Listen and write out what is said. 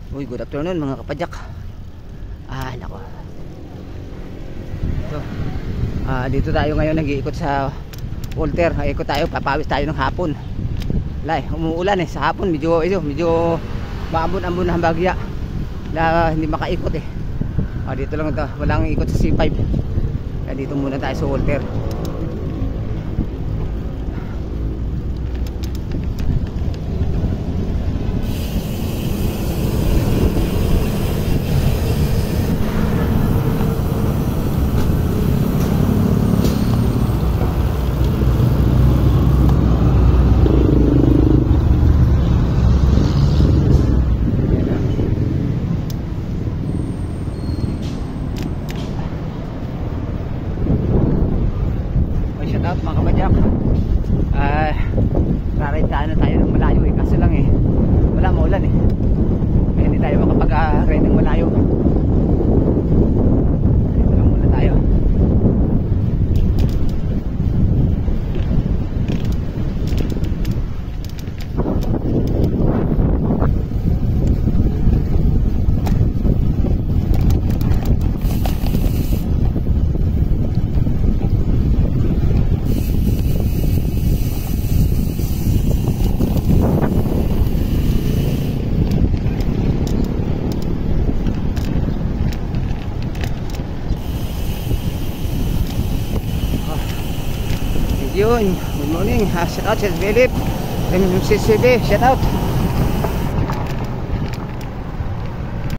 Uy, good afternoon mga kapadyak. Nako. So, dito tayo ngayon nag-iikot sa Walter. Ikot tayo, papawis tayo ng hapon. Lay, umuulan sa hapon, medyo maambon-ambon ang bagya. Hindi makaikot dito lang ito, walang ikot sa C5. Kaya dito muna tayo sa Walter. Mga kapadyak, raraytaan na tayo ng malayo kaso lang wala maulan kaya hindi tayo makapag-ride ng malayo. Dito lang muna tayo. Yun, good morning. Shout out sa Philip, MCCB, shout out.